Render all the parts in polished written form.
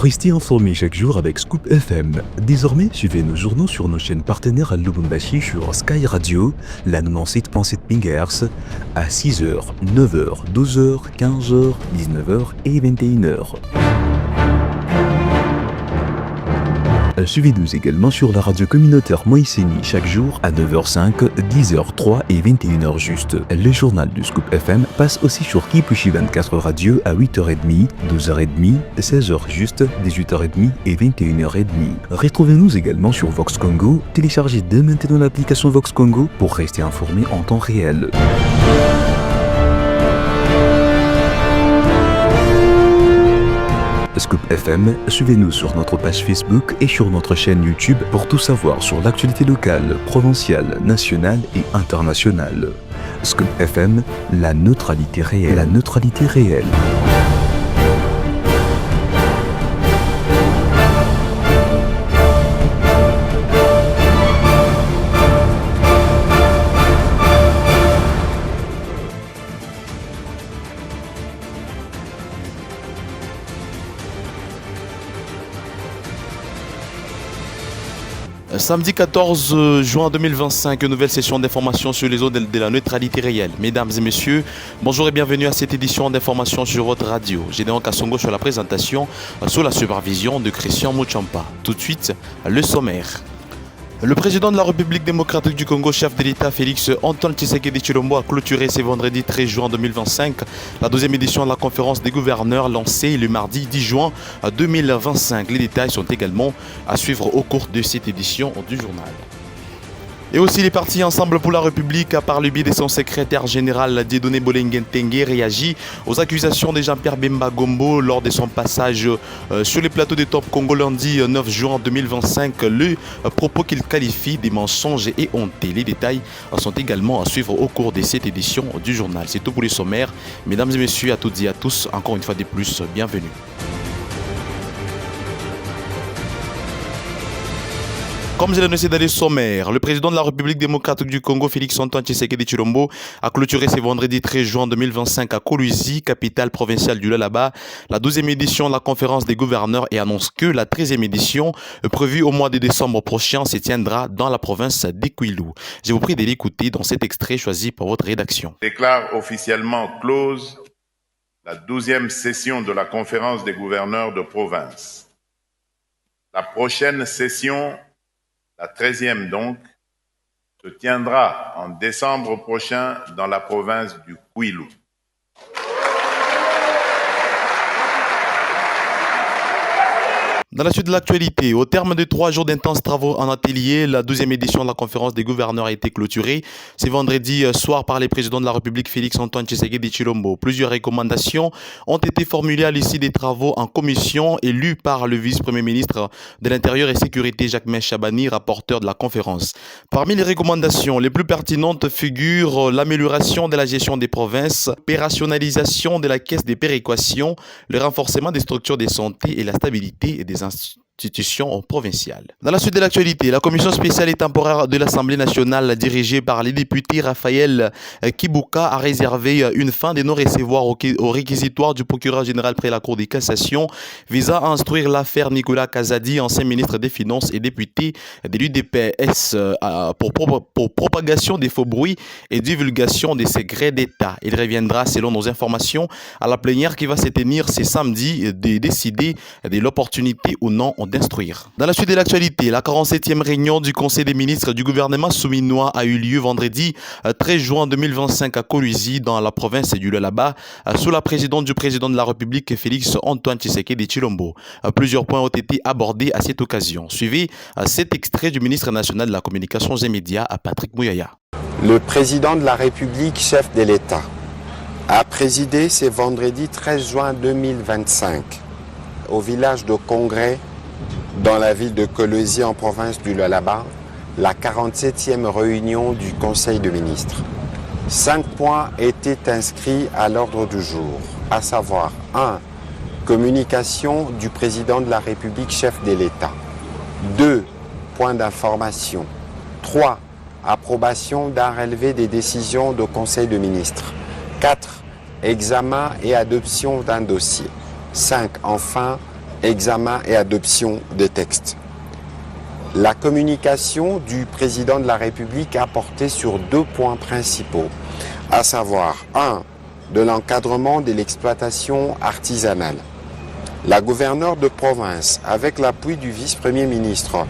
Restez informés chaque jour avec Scoop FM. Désormais, suivez nos journaux sur nos chaînes partenaires à Lubumbashi sur Sky Radio, la 97.7 MHz, à 6h, 9h, 12h, 15h, 19h et 21h. Suivez-nous également sur la radio communautaire Moïseni chaque jour à 9h05, 10h03 et 21h juste. Le journal du Scoop FM passe aussi sur Kipushi 24 Radio à 8h30, 12h30, 16h juste, 18h30 et 21h30. Retrouvez-nous également sur Vox Congo. Téléchargez dès maintenant l'application Vox Congo pour rester informé en temps réel. Scoop FM, suivez-nous sur notre page Facebook et sur notre chaîne YouTube pour tout savoir sur l'actualité locale, provinciale, nationale et internationale. Scoop FM, la neutralité réelle. La neutralité réelle. Samedi 14 juin 2025, nouvelle session d'information sur les zones de la neutralité réelle. Mesdames et messieurs, bonjour et bienvenue à cette édition d'information sur votre radio. Gédéon Kassongo sur la présentation, sous la supervision de Christian Mouchampa. Tout de suite, le sommaire. Le président de la République démocratique du Congo, chef de l'État Félix Antoine Tshisekedi Tshilombo, a clôturé ce vendredi 13 juin 2025 la deuxième édition de la conférence des gouverneurs lancée le mardi 10 juin 2025. Les détails sont également à suivre au cours de cette édition du journal. Et aussi les partis Ensemble pour la République, par le biais de son secrétaire général Dieudonné Bolengen Tengue, réagit aux accusations de Jean-Pierre Bemba Gombo lors de son passage sur les plateaux de Top Congo lundi 9 juin 2025. Le propos qu'il qualifie des mensonges et hontés. Les détails sont également à suivre au cours de cette édition du journal. C'est tout pour les sommaires. Mesdames et messieurs, à toutes et à tous, encore une fois de plus, bienvenue. Comme je l'ai annoncé dans les sommaires, le président de la République démocratique du Congo, Félix Antoine Tshisekedi Tshilombo, a clôturé ce vendredi 13 juin 2025 à Kolwezi, capitale provinciale du Lualaba, la 12e édition de la conférence des gouverneurs et annonce que la 13e édition, prévue au mois de décembre prochain, se tiendra dans la province d'Ikwilu. Je vous prie de l'écouter dans cet extrait choisi par votre rédaction. Déclare officiellement close la 12e session de la conférence des gouverneurs de province. La prochaine session, la 13e donc, se tiendra en décembre prochain dans la province du Kwilu. Dans la suite de l'actualité, au terme de 3 jours d'intenses travaux en atelier, la 12e édition de la conférence des gouverneurs a été clôturée ce vendredi soir par les présidents de la République Félix Antoine Tshisekedi Tshilombo. Plusieurs recommandations ont été formulées à l'issue des travaux en commission et lues par le vice-premier ministre de l'Intérieur et Sécurité Jacques Chabani, rapporteur de la conférence. Parmi les recommandations les plus pertinentes figurent l'amélioration de la gestion des provinces, l'opérationnalisation de la caisse des péréquations, le renforcement des structures de santé et la stabilité des institutions provinciales. Dans la suite de l'actualité, la commission spéciale et temporaire de l'Assemblée nationale dirigée par les députés Raphaël Kibuka a réservé une fin de non-recevoir au réquisitoire du procureur général près la Cour de cassation visant à instruire l'affaire Nicolas Kazadi, ancien ministre des Finances et député de l'UDPS pour propagation des faux bruits et divulgation des secrets d'État. Il reviendra, selon nos informations, à la plénière qui va se tenir ce samedi de décider de l'opportunité ou non d'instruire. Dans la suite de l'actualité, la 47e réunion du Conseil des ministres du gouvernement souminois a eu lieu vendredi 13 juin 2025 à Kolwezi, dans la province du Lualaba, sous la présidence du président de la République Félix Antoine Tshisekedi Tshilombo. Plusieurs points ont été abordés à cette occasion. Suivez cet extrait du ministre national de la Communication et Médias, Patrick Mouyaya. Le président de la République, chef de l'État, a présidé ce vendredi 13 juin 2025 au village de Congrès, dans la ville de Kolwezi en province du Lualaba, la 47e réunion du Conseil de ministres. 5 points étaient inscrits à l'ordre du jour, à savoir 1. Communication du président de la République, chef de l'État. 2. Points d'information. 3. Approbation d'un relevé des décisions du Conseil de ministres. 4. Examen et adoption d'un dossier. 5. Enfin, examen et adoption des textes. La communication du président de la République a porté sur 2 points principaux, à savoir 1. De l'encadrement de l'exploitation artisanale. La gouverneure de province, avec l'appui du vice-premier ministre,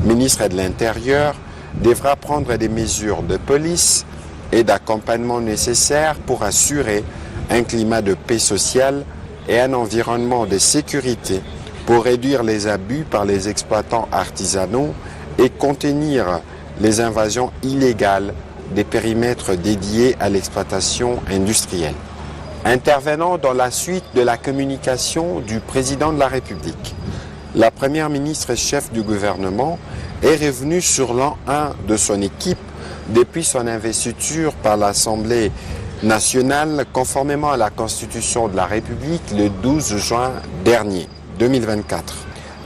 ministre de l'Intérieur, devra prendre des mesures de police et d'accompagnement nécessaires pour assurer un climat de paix sociale et un environnement de sécurité pour réduire les abus par les exploitants artisanaux et contenir les invasions illégales des périmètres dédiés à l'exploitation industrielle. Intervenant dans la suite de la communication du président de la République, la première ministre et chef du gouvernement est revenue sur l'an 1 de son équipe depuis son investiture par l'Assemblée nationale conformément à la Constitution de la République le 12 juin dernier, 2024.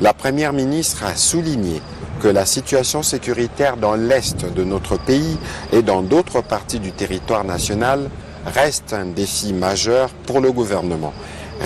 La première ministre a souligné que la situation sécuritaire dans l'Est de notre pays et dans d'autres parties du territoire national reste un défi majeur pour le gouvernement.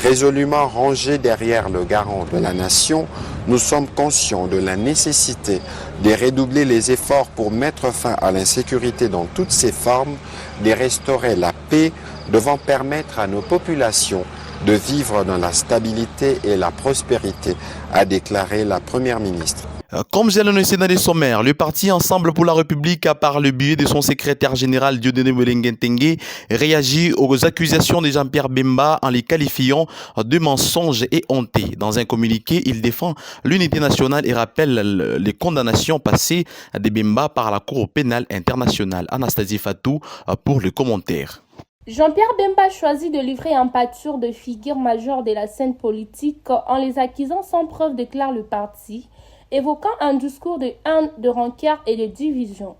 Résolument rangé derrière le garant de la nation, nous sommes conscients de la nécessité de redoubler les efforts pour mettre fin à l'insécurité dans toutes ses formes, de restaurer la paix, devant permettre à nos populations de vivre dans la stabilité et la prospérité, a déclaré la première ministre. Comme j'ai annoncé dans les sommaires, le parti Ensemble pour la République a par le biais de son secrétaire général Dieudonné Bolenguen-Tengue réagi aux accusations de Jean-Pierre Bemba en les qualifiant de mensonges et hontés. Dans un communiqué, il défend l'unité nationale et rappelle les condamnations passées de Bemba par la Cour pénale internationale. Anastasie Fatou pour le commentaire. Jean-Pierre Bemba choisit de livrer un pâture de figures majeures de la scène politique en les accusant sans preuve, déclare le parti, évoquant un discours de haine, de rancœur et de division.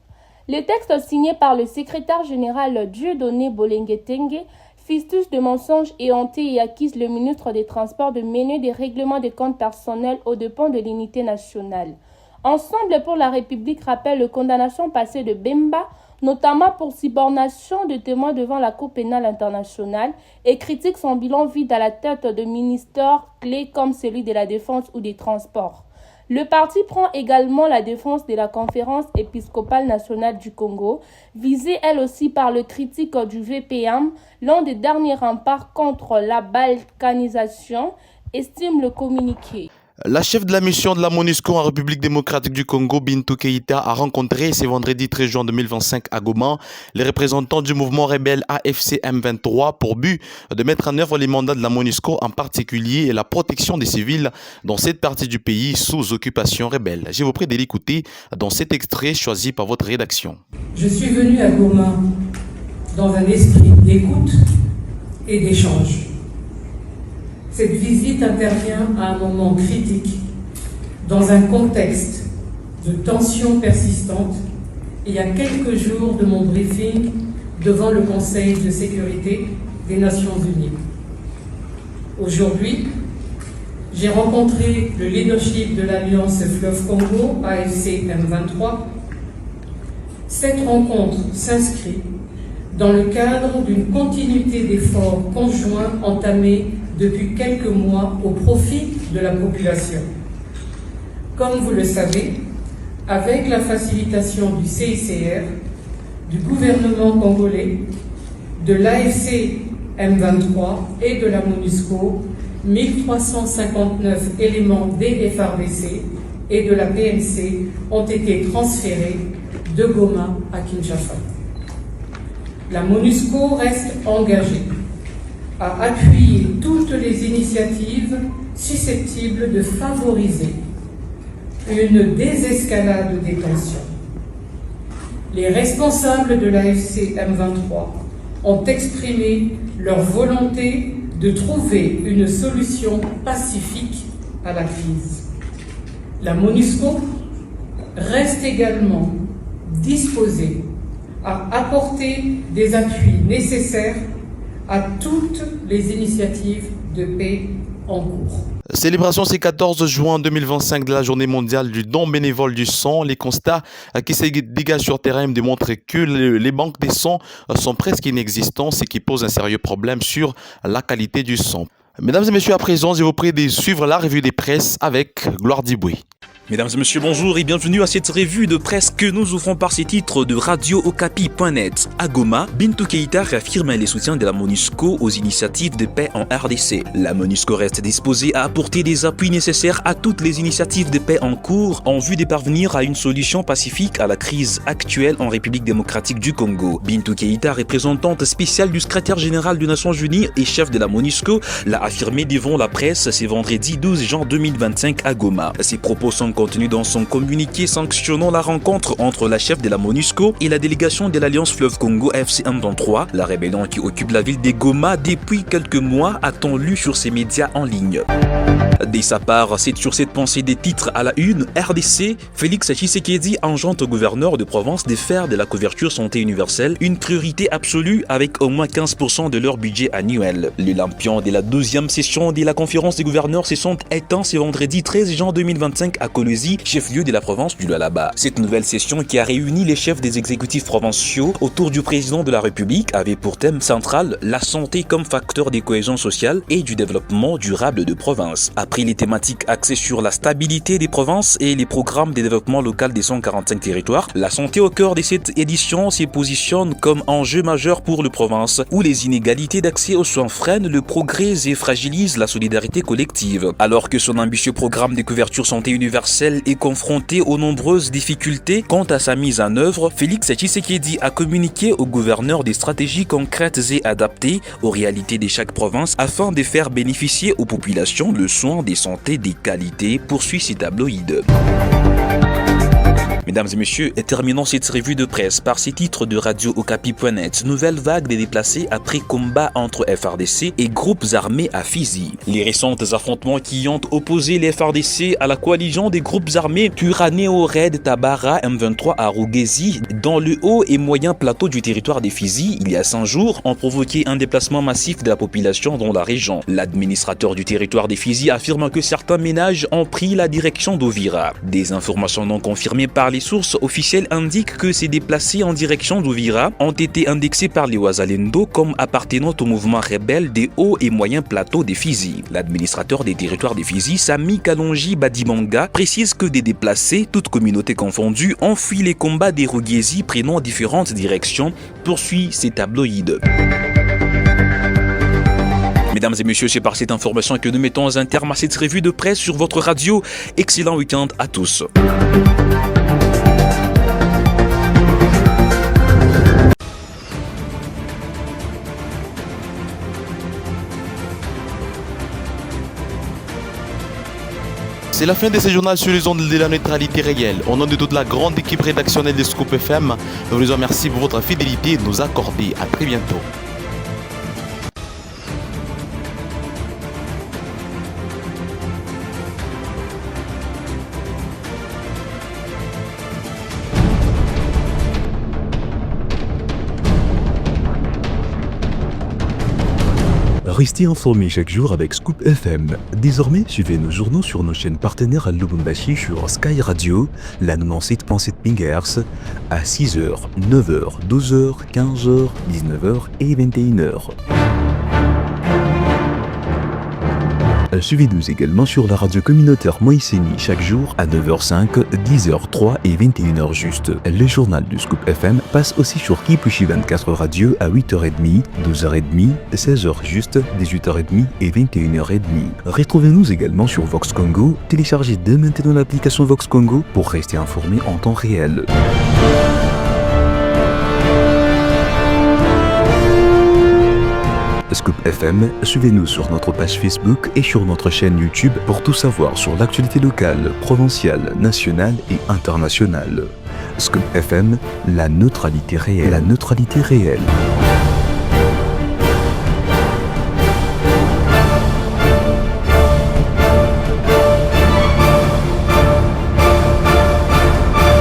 Le texte signé par le secrétaire général Dieudonné Bolenguen-Tengue fistus de mensonges et hontés et accuse le ministre des Transports de mener des règlements de comptes personnels aux dépens de l'unité nationale. Ensemble pour la République rappelle les condamnations passées de Bemba, notamment pour subornation de témoins devant la Cour pénale internationale, et critique son bilan vide à la tête de ministères clés comme celui de la Défense ou des Transports. Le parti prend également la défense de la Conférence épiscopale nationale du Congo, visée elle aussi par le critique du VPM, l'un des derniers remparts contre la balkanisation, estime le communiqué. La chef de la mission de la MONUSCO en République démocratique du Congo, Bintou Keïta, a rencontré ce vendredi 13 juin 2025 à Goma les représentants du mouvement rebelle AFC M23 pour but de mettre en œuvre les mandats de la MONUSCO, en particulier la protection des civils dans cette partie du pays sous occupation rebelle. Je vous prie de l'écouter dans cet extrait choisi par votre rédaction. Je suis venu à Goma dans un esprit d'écoute et d'échange. Cette visite intervient à un moment critique, dans un contexte de tensions persistantes, et il y a quelques jours de mon briefing devant le Conseil de sécurité des Nations Unies. Aujourd'hui, j'ai rencontré le leadership de l'Alliance Fleuve Congo, AFC M23. Cette rencontre s'inscrit dans le cadre d'une continuité d'efforts conjoints entamés depuis quelques mois au profit de la population. Comme vous le savez, avec la facilitation du CICR, du gouvernement congolais, de l'AFC M23 et de la MONUSCO, 1359 éléments des FARDC et de la PNC ont été transférés de Goma à Kinshasa. La MONUSCO reste engagée à appuyer toutes les initiatives susceptibles de favoriser une désescalade des tensions. Les responsables de l'AFC M23 ont exprimé leur volonté de trouver une solution pacifique à la crise. La MONUSCO reste également disposée à apporter des appuis nécessaires à toutes les initiatives de paix en cours. Célébration ce 14 juin 2025 de la journée mondiale du don bénévole du sang. Les constats qui se dégagent sur terrain démontrent que les banques des sangs sont presque inexistants, ce qui pose un sérieux problème sur la qualité du sang. Mesdames et messieurs, à présent, je vous prie de suivre la revue des presses avec Gloire Diboué. Mesdames et messieurs, bonjour et bienvenue à cette revue de presse que nous ouvrons par ces titres de radio-okapi.net. À Goma, Bintou Keïta réaffirme les soutiens de la MONUSCO aux initiatives de paix en RDC. La MONUSCO reste disposée à apporter des appuis nécessaires à toutes les initiatives de paix en cours en vue de parvenir à une solution pacifique à la crise actuelle en République démocratique du Congo. Bintou Keïta, représentante spéciale du secrétaire général des Nations Unies et chef de la MONUSCO, l'a affirmé devant la presse ce vendredi 12 juin 2025 à Goma. Ses propos sont contenu dans son communiqué sanctionnant la rencontre entre la chef de la MONUSCO et la délégation de l'Alliance Fleuve Congo FC M23, la rébellion qui occupe la ville de Goma depuis quelques mois, a-t-on lu sur ses médias en ligne. Dès sa part, c'est sur cette pensée des titres à la une, RDC, Félix Tshisekedi enjoint au gouverneur de province de faire de la couverture santé universelle une priorité absolue avec au moins 15% de leur budget annuel. Le lampion de la 12e session de la conférence des gouverneurs se sont éteints ce vendredi 13 juin 2025 à Kolwezi, chef-lieu de la province du Lualaba. Cette nouvelle session qui a réuni les chefs des exécutifs provinciaux autour du président de la République avait pour thème central la santé comme facteur de cohésion sociale et du développement durable de province. Après les thématiques axées sur la stabilité des provinces et les programmes de développement local des 145 territoires, la santé au cœur de cette édition se positionne comme enjeu majeur pour les provinces où les inégalités d'accès aux soins freinent le progrès et fragilisent la solidarité collective. Alors que son ambitieux programme de couverture santé universelle est confronté aux nombreuses difficultés quant à sa mise en œuvre, Félix Tshisekedi a communiqué au gouverneur des stratégies concrètes et adaptées aux réalités de chaque province afin de faire bénéficier aux populations le soin de santé de qualité, poursuit ces tabloïds. Mesdames et messieurs, terminons cette revue de presse par ces titres de radio-okapi.net. Nouvelle vague des déplacés après combat entre FRDC et groupes armés à Fizi. Les récents affrontements qui ont opposé les FRDC à la coalition des groupes armés Turaneo Red Tabara M23 à Rugezi dans le haut et moyen plateau du territoire des Fizi il y a 5 jours ont provoqué un déplacement massif de la population dans la région. L'administrateur du territoire des Fizi affirme que certains ménages ont pris la direction d'Ovira. Des informations non confirmées par les sources officielles indiquent que ces déplacés en direction d'Ovira ont été indexés par les Wazalendo comme appartenant au mouvement rebelle des hauts et moyens plateaux des Fizi. L'administrateur des territoires des Fizi, Sami Kalonji Badimanga, précise que des déplacés, toutes communautés confondues, ont fui les combats des Rugezi prenant différentes directions, poursuit ces tabloïds. Mesdames et messieurs, c'est par cette information que nous mettons un terme à cette revue de presse sur votre radio. Excellent week-end à tous. C'est la fin de ce journal sur les ondes de la neutralité réelle. Au nom de toute la grande équipe rédactionnelle de Scoop FM, nous vous remercions pour votre fidélité et de nous accorder. À très bientôt. Restez informés chaque jour avec Scoop FM. Désormais, suivez nos journaux sur nos chaînes partenaires à Lubumbashi sur Sky Radio, la 97.7 MHz, à 6h, 9h, 12h, 15h, 19h et 21h. Suivez-nous également sur la radio communautaire Moïseni chaque jour à 9h05, 10h03 et 21h juste. Le journal du Scoop FM passe aussi sur Kipushi 24 Radio à 8h30, 12h30, 16h juste, 18h30 et 21h30. Retrouvez-nous également sur Vox Congo. Téléchargez dès maintenant l'application Vox Congo pour rester informé en temps réel. Scoop FM, suivez-nous sur notre page Facebook et sur notre chaîne YouTube pour tout savoir sur l'actualité locale, provinciale, nationale et internationale. Scoop FM, la neutralité réelle.